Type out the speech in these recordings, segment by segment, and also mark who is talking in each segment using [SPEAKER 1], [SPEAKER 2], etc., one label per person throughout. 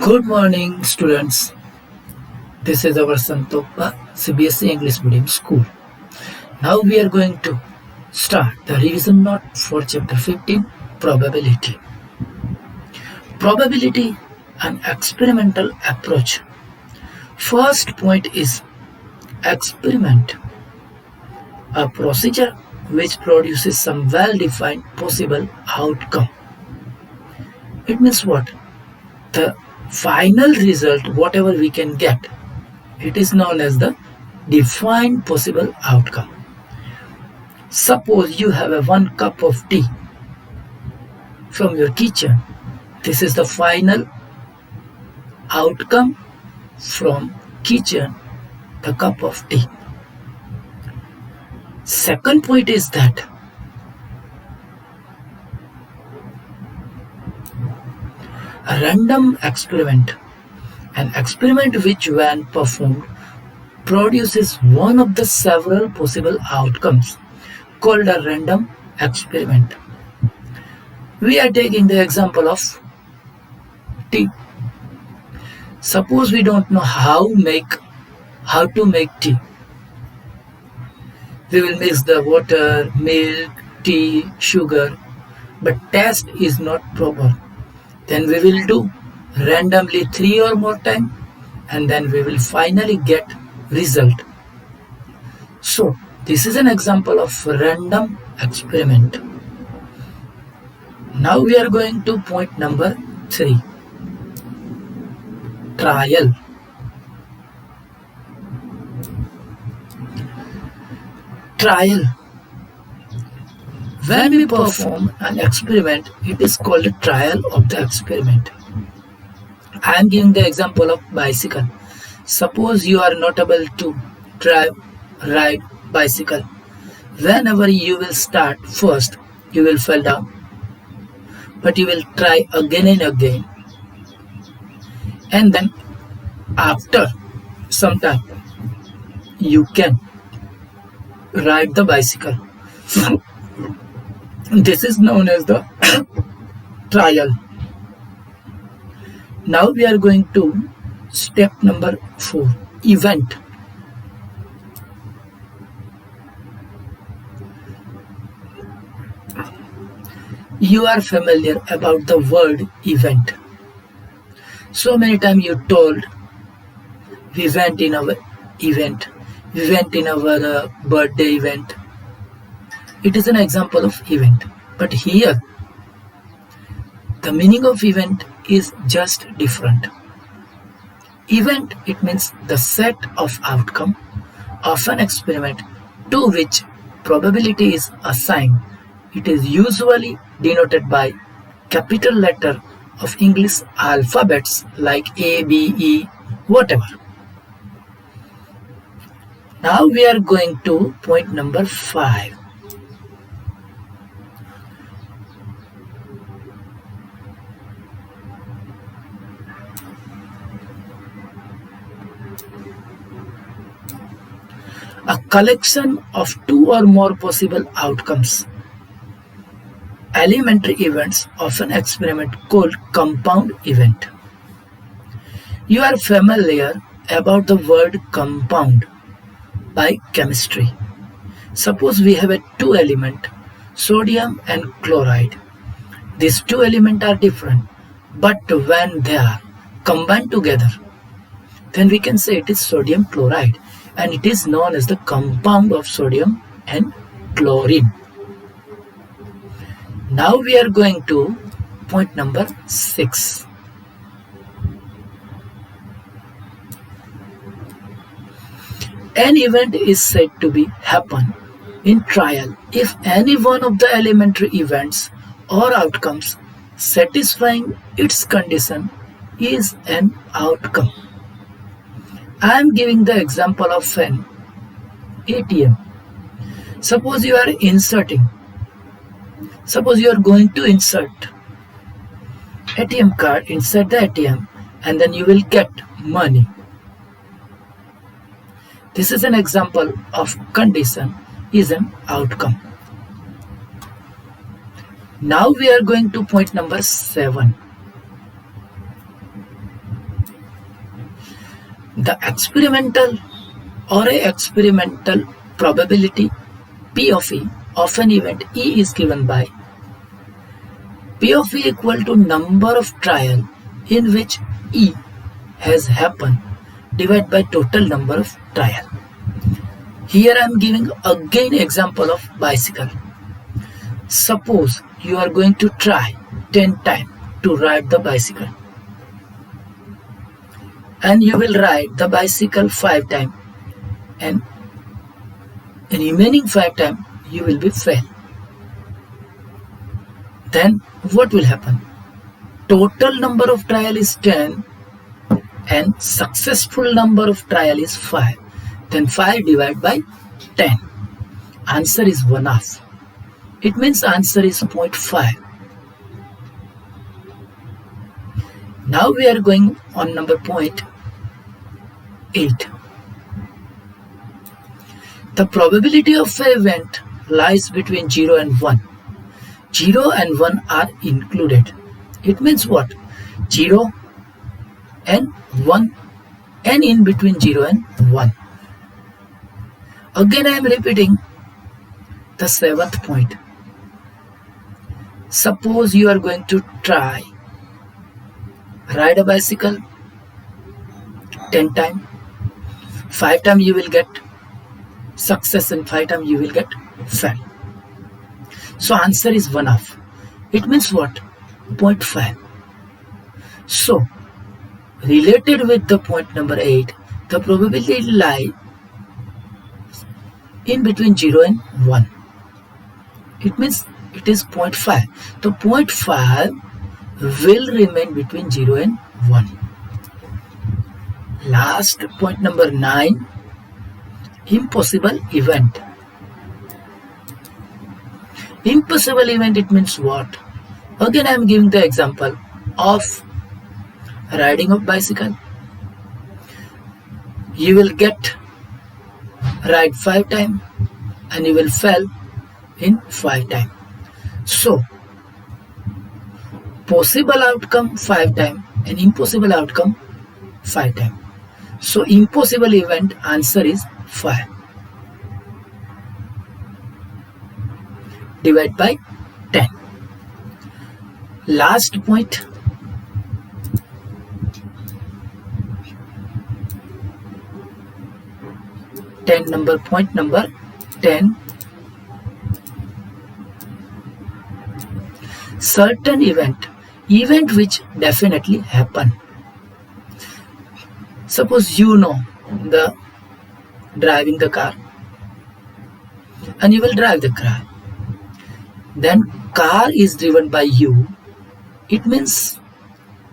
[SPEAKER 1] Good morning, students. This is our Santokba Cbse English Medium School. Now we are going to start the revision note for chapter 15, Probability. Probability, an experimental approach. First point is experiment, a procedure which produces some well-defined possible outcome. It means what? The final result, whatever we can get, it is known as the defined possible outcome. Suppose you have a 1 cup of tea from your kitchen. This is the final outcome from kitchen, the cup of tea. Second point is that a random experiment, an experiment which when performed produces one of the several possible outcomes, called a random experiment. We are taking the example of tea. Suppose we don't know how to make tea. We will mix the water, milk, tea, sugar, but taste is not proper. Then we will do randomly 3 or more times, and then we will finally get result. So this is an example of random experiment. Now we are going to point number 3. Trial. Trial. When we perform an experiment, it is called a trial of the experiment. I am giving the example of bicycle. Suppose you are not able to ride bicycle. Whenever you will start first, you will fall down. But you will try again and again. And then after some time, you can ride the bicycle. This is known as the trial. Now we are going to step number 4, event. You are familiar about the word event. So many times you told, we went in our event, we went in our birthday event. It is an example of event. But here, the meaning of event is just different. Event, it means the set of outcome of an experiment to which probability is assigned. It is usually denoted by capital letter of English alphabets like A, B, E, whatever. Now we are going to point number 5. A collection of 2 or more possible outcomes. Elementary events of an experiment called compound event. You are familiar about the word compound by chemistry. Suppose we have a 2 element, sodium and chloride. These 2 elements are different, but when they are combined together, then we can say it is sodium chloride, and it is known as the compound of sodium and chlorine. Now we are going to point number 6. An event is said to be happen in trial if any one of the elementary events or outcomes satisfying its condition is an outcome. I am giving the example of an ATM. Suppose you are going to insert ATM card inside the ATM, and then you will get money. This is an example of condition is an outcome. Now we are going to point number 7. The experimental or a experimental probability P of E of an event E is given by P of E equal to number of trial in which E has happened divided by total number of trial. Here I am giving again example of bicycle. Suppose you are going to try 10 times to ride the bicycle, and you will ride the bicycle 5 times, and remaining 5 times you will be fail. Then what will happen? Total number of trial is 10 and successful number of trial is 5. Then 5 divided by 10. Answer is 1/2. It means answer is 0.5. Now we are going on number 0.8. The probability of an event lies between 0 and 1. 0 and 1 are included. It means what? 0 and 1 and in between 0 and 1. Again I am repeating the 7th point. Suppose you are going to try ride a bicycle 10 times. 5 times you will get success and 5 times you will get fail. So answer is 1/2. It means what? 0.5. So related with the point number 8, the probability lie in between 0 and 1. It means it is 0.5. The 0.5 will remain between 0 and 1. Last point number 9, impossible event. Impossible event, it means what? Again I am giving the example of riding of bicycle. You will get ride 5 times and you will fail in 5 times. So possible outcome 5 times and impossible outcome 5 times. So impossible event answer is 5. Divide by 10. Last point. Point number 10. Certain event which definitely happen. Suppose you know the driving the car and you will drive the car. Then car is driven by you. It means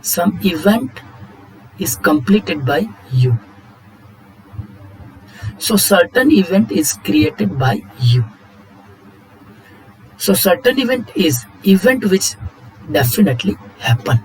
[SPEAKER 1] some event is completed by you. So certain event is created by you. So certain event is event which definitely happen.